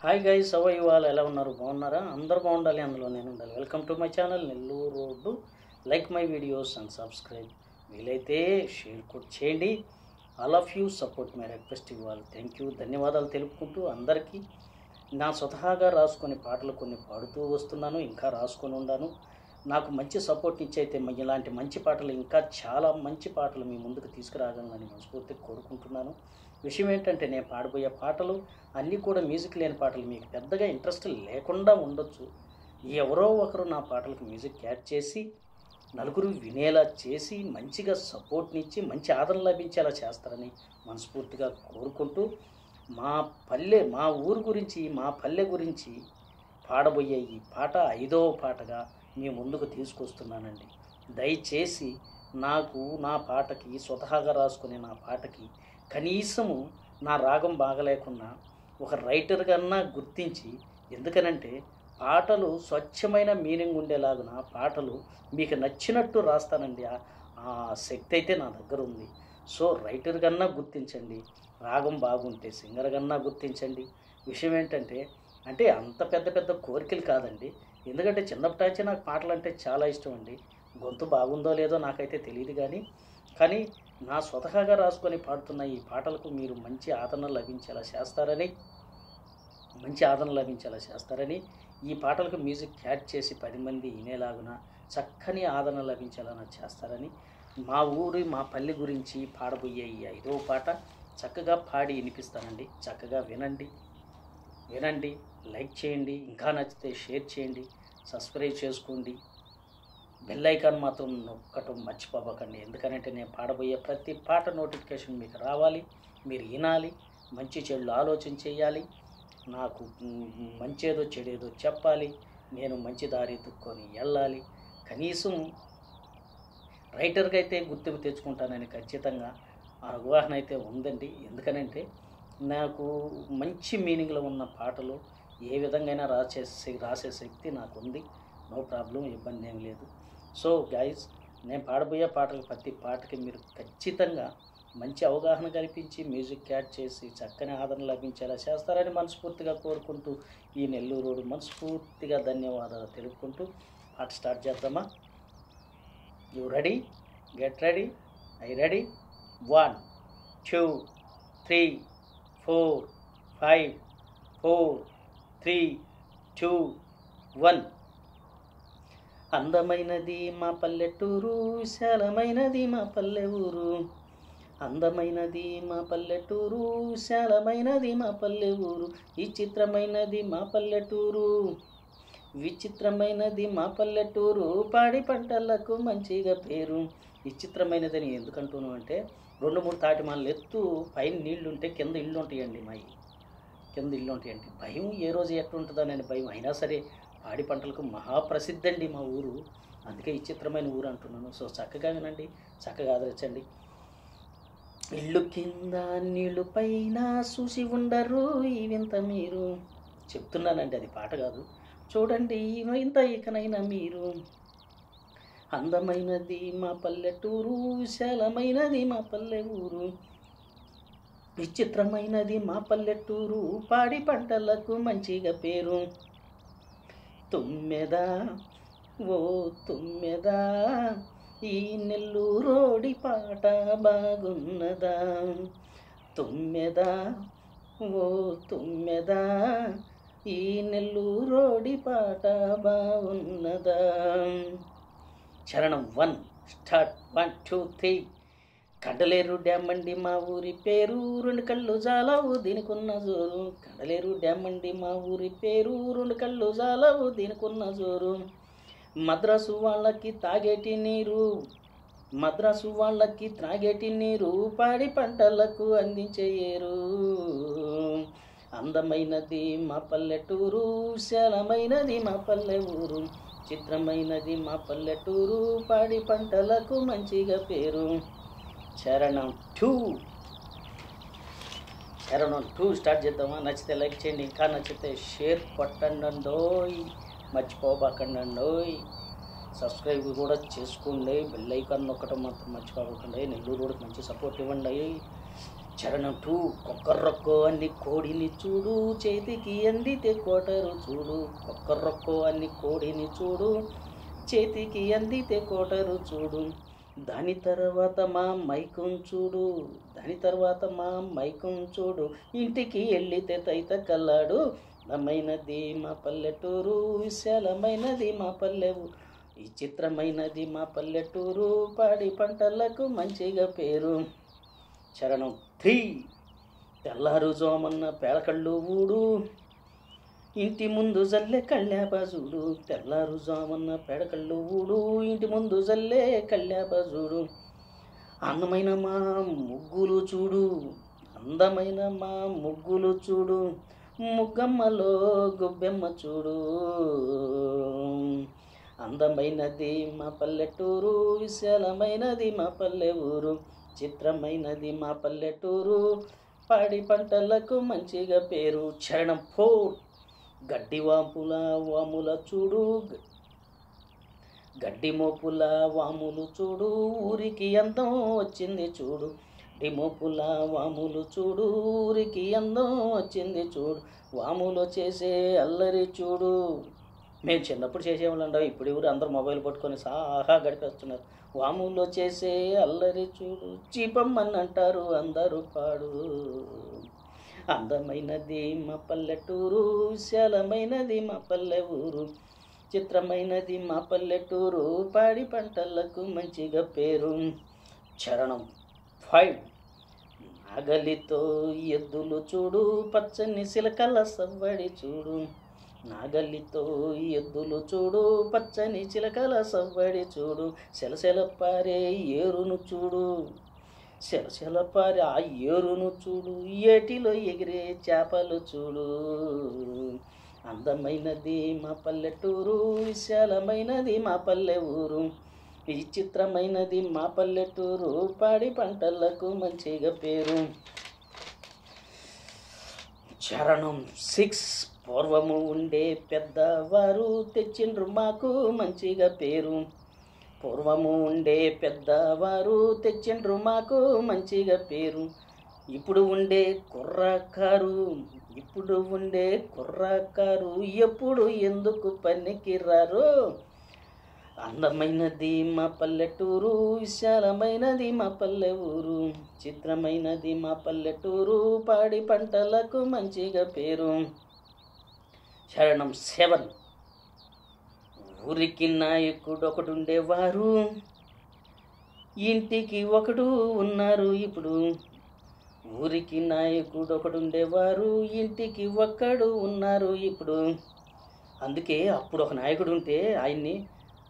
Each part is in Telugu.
Hi guys, how are you all? ఎలా ఉన్నారు? బాగున్నారా? అందరూ బాగుండాలి, అందులో నేను ఉండాలి. Welcome to my channel Nellore road. Like my videos and subscribe. వీలైతే షేర్ కూడా చేయండి. All of you support my request ఇవ్వాలి. థ్యాంక్ యూ, ధన్యవాదాలు తెలుపుకుంటూ అందరికీ నా స్వతహాగా రాసుకునే పాటలు కొన్ని పాడుతూ వస్తున్నాను, ఇంకా రాసుకొని ఉన్నాను. నాకు మంచి సపోర్ట్ ఇచ్చైతే ఇలాంటి మంచి పాటలు, ఇంకా చాలా మంచి పాటలు మీ ముందుకు తీసుకురాగలనని మనస్ఫూర్తిగా కోరుకుంటున్నాను. విషయం ఏంటంటే, నేను పాడబోయే పాటలు అన్నీ కూడా మ్యూజిక్ లేని పాటలు. మీకు పెద్దగా ఇంట్రెస్ట్ లేకుండా ఉండొచ్చు. ఎవరో ఒకరు నా పాటలకు మ్యూజిక్ యాడ్ చేసి నలుగురు వినేలా చేసి మంచిగా సపోర్ట్నిచ్చి మంచి ఆదరణ లభించేలా చేస్తారని మనస్ఫూర్తిగా కోరుకుంటూ, మా ఊరు గురించి, మా పల్లె గురించి పాడబోయే ఈ పాట 5వ పాటగా మీ ముందుకు తీసుకొస్తున్నానండి. దయచేసి నా పాటకి, స్వతహాగా రాసుకునే నా పాటకి కనీసము నా రాగం బాగలేకున్నా ఒక రైటర్ కన్నా గుర్తించి, ఎందుకనంటే పాటలు స్వచ్ఛమైన మీనింగ్ ఉండేలాగున పాటలు మీకు నచ్చినట్టు రాస్తానండి. ఆ శక్తి అయితే నా దగ్గర ఉంది. సో రైటర్ కన్నా గుర్తించండి, రాగం బాగుంటే సింగర్ కన్నా గుర్తించండి. విషయం ఏంటంటే, అంత పెద్ద పెద్ద కోరికలు కాదండి. ఎందుకంటే చిన్నప్పటి నుంచి నాకు పాటలు అంటే చాలా ఇష్టం అండి. గొంతు బాగుందో లేదో నాకైతే తెలియదు, కానీ నా స్వతహాగా రాసుకొని పాడుతున్న ఈ పాటలకు మీరు మంచి ఆదరణ లభించేలా చేస్తారని, ఈ పాటలకు మ్యూజిక్ యాడ్ చేసి 10 మంది వినేలాగున చక్కని ఆదరణ లభించేలా చేస్తారని, మా పల్లె గురించి పాడబోయే ఈ 5వ పాట చక్కగా పాడి వినిపిస్తానండి. చక్కగా వినండి, లైక్ చేయండి, ఇంకా నచ్చితే షేర్ చేయండి, సబ్స్క్రైబ్ చేసుకోండి. బెల్ ఐకాన్ మాత్రం నొక్కటం మర్చిపోకండి. ఎందుకంటే నేను పాడబోయే ప్రతి పాట నోటిఫికేషన్ మీకు రావాలి, మీరు వినాలి, మంచి చెడులు ఆలోచన చేయాలి, నాకు మంచేదో చెడేదో చెప్పాలి, నేను మంచి దారి దుక్కొని వెళ్ళాలి. కనీసం రైటర్గా అయితే గుర్తింపు తెచ్చుకుంటానని ఖచ్చితంగా అవగాహన అయితే ఉందండి. ఎందుకనంటే నాకు మంచి మీనింగ్లో ఉన్న పాటలు ఏ విధంగా రాసే శక్తి నాకు ఉంది. నో ప్రాబ్లం, ఇబ్బంది ఏమి లేదు. సో గైస్, నేను పాడబోయే పాటలు ప్రతి పాటకి మీరు ఖచ్చితంగా మంచి అవగాహన కల్పించి మ్యూజిక్ యాడ్ చేసి చక్కని ఆదరణ లభించేలా చేస్తారని మనస్ఫూర్తిగా కోరుకుంటూ, ఈ నెల్లూరు రోడ్డు మనస్ఫూర్తిగా ధన్యవాదాలు తెలుపుకుంటూ పాట స్టార్ట్ చేద్దామా? You ready? Get ready. I ready. 1 2 3 4 5 4 3 2 1. అందమైనది మా పల్లెటూరు, విశాలమైనది మా పల్లె ఊరు. అందమైనది మా పల్లెటూరు, విశాలమైనది మా పల్లె ఊరు. విచిత్రమైనది మా పల్లెటూరు, పాడి పంటలకు మంచిగా పేరు. విచిత్రమైనదని ఎందుకంటున్నాను అంటే, 2-3 తాటిమాల ఎత్తు పైన నీళ్లుంటే కింద ఇల్లు ఉంటాయండి. భయం ఏ రోజు ఎట్లుంటుందోనని భయం. అయినా సరే పాడి పంటలకు మహాప్రసిద్ధి అండి మా ఊరు. అందుకే విచిత్రమైన ఊరు అంటున్నాను. సో చక్కగా వినండి, చక్కగా ఆదరించండి. ఇల్లు కింద నీళ్లు పైన చూసి ఉండరు ఈ వింత మీరు. చెప్తున్నానండి, అది పాట కాదు. చూడండి ఇంత ఇకనైనా మీరు. అందమైనది మా పల్లెటూరు, విశాలమైనది మా పల్లె ఊరు. విచిత్రమైనది మా పల్లెటూరు, పాడి పంటలకు మంచిగా పేరు. తుమ్మెదా ఓ తుమ్మెదా, ఈ నెల్లూరోడి పాట బాగున్నదా. తుమ్మెదా ఓ తుమ్మెదా, ఈ నెల్లూరోడి పాట బాగున్నదా. చరణం 1 స్టార్ట్. 1 2 3. కండలేరు డ్యామ్ అండి మా ఊరి పేరు, 2 కళ్ళు జాలవు దీనికున్న జోరు. కండలేరు డ్యామ్ అండి మా ఊరి పేరు, 2 కళ్ళు జాలవు దీనికున్న జోరు. మద్రాసు వాళ్ళకి తాగేటి నీరు, పాడి పంటలకు అందించే ఏరు. అందమైనది మా పల్లెటూరు, విశాలమైనది మా పల్లె ఊరు. చిత్రమైనది మా పల్లెటూరు, పాడి పంటలకు మంచిగా పేరు. చరణం 2 స్టార్ట్ చేద్దామా? నచ్చితే లైక్ చేయండి, ఇంకా నచ్చితే షేర్ కొట్టండి, మర్చిపోబాకండి. సబ్స్క్రైబ్ కూడా చేసుకోండి, బెల్ ఐకాన్ నొక్కడం మాత్రం మర్చిపోకండి. నెల్లూరు రోడ్డుకి మంచి సపోర్ట్ ఇవ్వండి. చరణం 2 కొక్కరొక్కో అన్ని కోడిని చూడు, చేతికి అందితే కోటరు చూడు. కొక్కరొక్కో అన్ని కోడిని చూడు, చేతికి అందితే కోటరు చూడు. దాని తర్వాత మా మైకం చూడు, దాని తర్వాత మా మైకం చూడు. ఇంటికి వెళ్ళితే తైత కల్లాడు, అందమైనది మా పల్లెటూరు, విశాలమైనది మా పల్లెవు, ఈ చిత్రమైనది మా పల్లెటూరు, పాడి పంటలకు మంచిగా పేరు. చరణం 3 తెల్లారు జోమన్న పేడకళ్ళు ఊడు, ఇంటి ముందు జల్లే కళ్యాబాజుడు. తెల్లారు జామన్న పేడకళ్ళు ఊడు, ఇంటి ముందు జల్లే కళ్యాబాజుడు. అందమైన మా ముగ్గులు చూడు, అందమైన మా ముగ్గులు చూడు. ముగ్గమ్మలో గొబ్బెమ్మ చూడు. అందమైనది మా పల్లెటూరు, విశాలమైనది మా పల్లె ఊరు, చిత్రమైనది మా పల్లెటూరు, పాడి పంటలకు మంచిగా పేరు. చరణం 4 గడ్డి వాముల వాముల చూడు, గడ్డి మోపుల వాములు చూడు. ఊరికి అందం వచ్చింది చూడు, గడ్డి మోపుల వాములు చూడు. ఊరికి అందం వచ్చింది చూడు. వాములో చేసే అల్లరి చూడు. మేము చిన్నప్పుడు చేసేవాళ్ళండి, ఇప్పుడు ఎవరు అందరూ మొబైల్ పట్టుకొని సాహా గడిపేస్తున్నారు. వాములో చేసే అల్లరి చూడు, చీపమ్మని అంటారు అందరూ పాడు. అందమైనది మా పల్లెటూరు, విశాలమైనది మా పల్లె ఊరు, చిత్రమైనది మా పల్లెటూరు, పాడి పంటలకు మంచిగా పేరు. చరణం 5 నాగలితో ఎద్దులు చూడు, పచ్చని సిలకల సవ్వడి చూడు. నాగలితో ఎద్దులు చూడు, పచ్చని చిలకల సవ్వడి చూడు. సెలసెల పారే ఏరును చూడు, సెలసెల పారే ఆ ఏరును చూడు. ఏటిలో ఎగిరే చేపలు చూడు. అందమైనది మా పల్లెటూరు, విశాలమైనది మా పల్లె ఊరు, ఈ చిత్రమైనది మా పల్లెటూరు, పాడి పంటలకు మంచిగా పేరు. చరణం 6 పూర్వము ఉండే పెద్దవారు తెచ్చిండ్రు మాకు మంచిగా పేరు. పూర్వము ఉండే పెద్దవారు తెచ్చిండ్రు మాకు మంచిగా పేరు. ఇప్పుడు ఉండే కుర్రకారు, ఇప్పుడు ఉండే కుర్రకారు ఎప్పుడు ఎందుకు పనికి రారు. అందమైనది మా పల్లెటూరు, విశాలమైనది మా పల్లె ఊరు, చిత్రమైనది మా పల్లెటూరు, పాడి పంటలకు మంచిగా పేరు. చరణం 7 ఊరికి నాయకుడు ఒకడు ఉండేవారు, ఇంటికి ఒకడు ఉన్నారు ఇప్పుడు. ఊరికి నాయకుడు ఒకడు ఉండేవారు, ఇంటికి ఒక్కడు ఉన్నారు ఇప్పుడు. అందుకే అప్పుడు ఒక నాయకుడు ఉంటే ఆయన్ని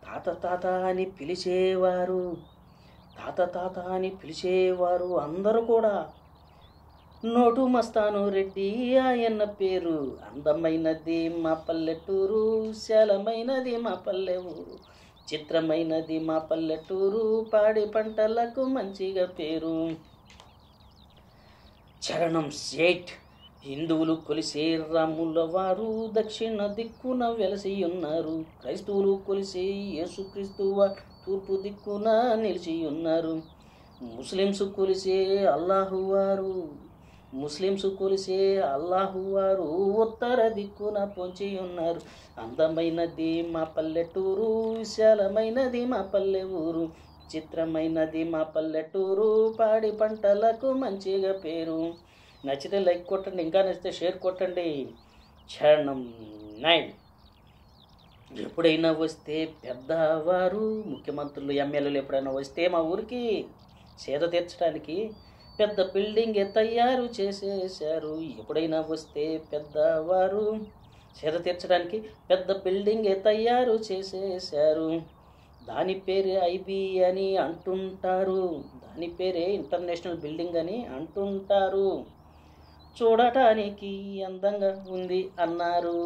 తాత తాత అని పిలిచేవారు, తాత తాత అని పిలిచేవారు అందరూ కూడా. నోటు మస్తాను రెడ్డి ఆయన పేరు. అందమైనది మా పల్లెటూరు, విశాలమైనది మా పల్లె ఊరు, చిత్రమైనది మా పల్లెటూరు, పాడి పంటలకు మంచిగా పేరు. చరణం 8 హిందువులు కొలిసే రాముల వారు దక్షిణ దిక్కున వెలసి ఉన్నారు. క్రైస్తవులు కొలిసే యేసుక్రీస్తు వారు తూర్పు దిక్కున నిలిచి ఉన్నారు. ముస్లిమ్స్ కొలిసే అల్లాహు వారు, ముస్లిమ్స్ కొలిసే అల్లాహు వారు ఉత్తర దిక్కున పొంచి ఉన్నారు. అందమైనది మా పల్లెటూరు, విశాలమైనది మా పల్లె ఊరు, చిత్రమైనది మా పల్లెటూరు, పాడి పంటలకు మంచిగా పేరు. నచ్చితే లైక్ కొట్టండి, ఇంకా నచ్చితే షేర్ కొట్టండి. చరణం 9 ఎప్పుడైనా వస్తే పెద్దవారు, ముఖ్యమంత్రులు ఎమ్మెల్యేలు ఎప్పుడైనా వస్తే మా ఊరికి సేద తీర్చడానికి పెద్ద బిల్డింగ్ తయారు చేసేసారు. ఎప్పుడైనా వస్తే పెద్దవారు సేద తీర్చడానికి పెద్ద బిల్డింగ్ తయారు చేసేసారు. దాని పేరే ఐబీ అని అంటుంటారు, దాని పేరే ఇంటర్నేషనల్ బిల్డింగ్ అని అంటుంటారు. చూడటానికి అందంగా ఉంది అన్నారు.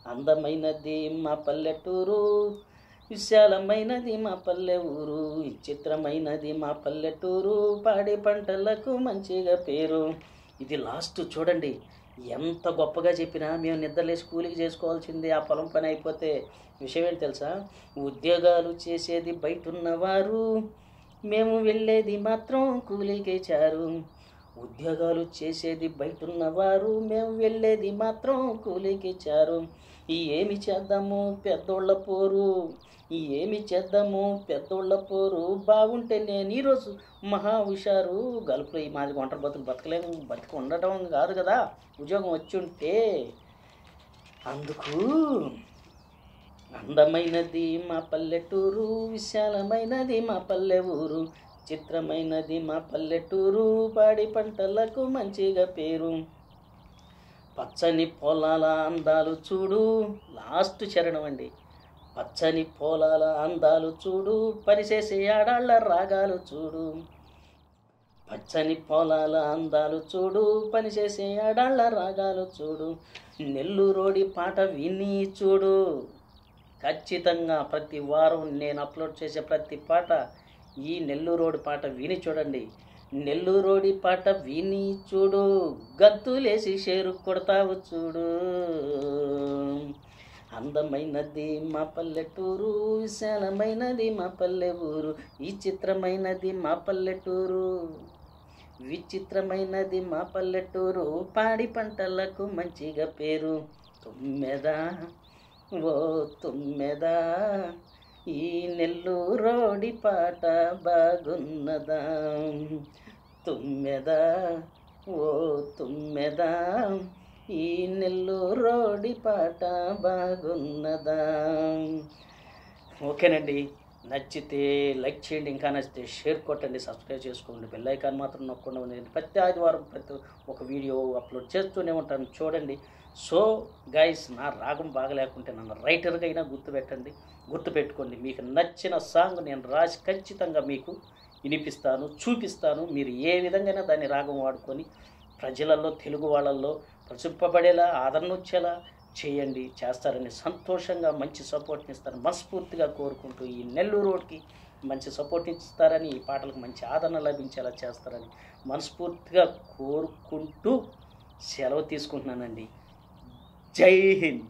అందమైనది మా పల్లెటూరు, విశాలమైనది మా పల్లె ఊరు, చిత్రమైనది మా పల్లెటూరు, పాడి పంటలకు మంచిగా పేరు. ఇది లాస్ట్ చూడండి, ఎంత గొప్పగా చెప్పినా మేము నిద్రలేసి కూలికి చేసుకోవాల్సిందే ఆ పొలం పని అయిపోతే. విషయం ఏంటి తెలుసా, ఉద్యోగాలు చేసేది బయట ఉన్నవారు, మేము వెళ్ళేది మాత్రం కూలికి చారు. ఉద్యోగాలు చేసేది బయటున్నవారు, మేము వెళ్ళేది మాత్రం కూలికి చారు. ఏమి చేద్దాము పెద్దోళ్ళ పోరు, ఏమి చేద్దాము పెద్దోళ్ళ పోరు, బాగుంటే నేను ఈరోజు మహా హుషారు. గలుపులో ఈ మాది ఒంటరి బతకలేము, బతికి ఉండటం కాదు కదా ఉద్యోగం వచ్చి ఉంటే. అందుకు అందమైనది మా పల్లెటూరు, విశాలమైనది మా పల్లె ఊరు, చిత్రమైనది మా పల్లెటూరు, పాడి పంటలకు మంచిగా పేరు. పచ్చని పొలాల అందాలు చూడు, లాస్ట్ చరణం అండి. పచ్చని పొలాల అందాలు చూడు, పరిచేసే ఆడాళ్ళ రాగాలు చూడు. పచ్చని పొలాల అందాలు చూడు, పనిచేసే ఆడాళ్ళ రాగాలు చూడు. నెల్లూరోడి పాట విని చూడు. ఖచ్చితంగా ప్రతి వారం నేను అప్లోడ్ చేసే ప్రతి పాట ఈ నెల్లూరోడి పాట విని చూడండి. నెల్లూరోడి పాట విని చూడు, గంతులేసి షేరు కొడతావు చూడు. అందమైనది మా పల్లెటూరు, విశాలమైనది మా పల్లె ఊరు, ఈ చిత్రమైనది మా పల్లెటూరు, విచిత్రమైనది మా పల్లెటూరు, పాడి పంటలకు మంచిగా పేరు. తుమ్మెదా ఓ తుమ్మెదా, ఈ నెల్లూరోడి పాట బాగున్నదా. తుమ్మెదా ఓ తుమ్మెదా, ఈ నెల్లూరోడి పాట బాగున్నదా. ఓకేనండి, నచ్చితే లైక్ చేయండి, ఇంకా నచ్చితే షేర్ కొట్టండి, సబ్స్క్రైబ్ చేసుకోండి, బెల్ ఐకాన్ మాత్రం నొక్కకుండా ఉండండి. ప్రతి ఆదివారం ఒక వీడియో అప్లోడ్ చేస్తూనే ఉంటాను, చూడండి. సో గైస్, నా రాగం బాగలేకుంటే నన్ను రైటర్గా అయినా గుర్తుపెట్టుకోండి. మీకు నచ్చిన సాంగ్ నేను రాసి ఖచ్చితంగా మీకు వినిపిస్తాను, చూపిస్తాను. మీరు ఏ విధంగా దాన్ని రాగం వాడుకొని ప్రజలలో, తెలుగు వాళ్ళల్లో ప్రచురింపబడేలా, ఆదరణ వచ్చేలా చేయండి. చేస్తారని సంతోషంగా మంచి సపోర్ట్ని ఇస్తారని మనస్ఫూర్తిగా కోరుకుంటూ, ఈ నెల్లూరు రోడ్కి మంచి సపోర్ట్ ఇస్తారని, ఈ పాటలకు మంచి ఆదరణ లభించేలా చేస్తారని మనస్ఫూర్తిగా కోరుకుంటూ సెలవు తీసుకుంటున్నానండి. జై హింద్.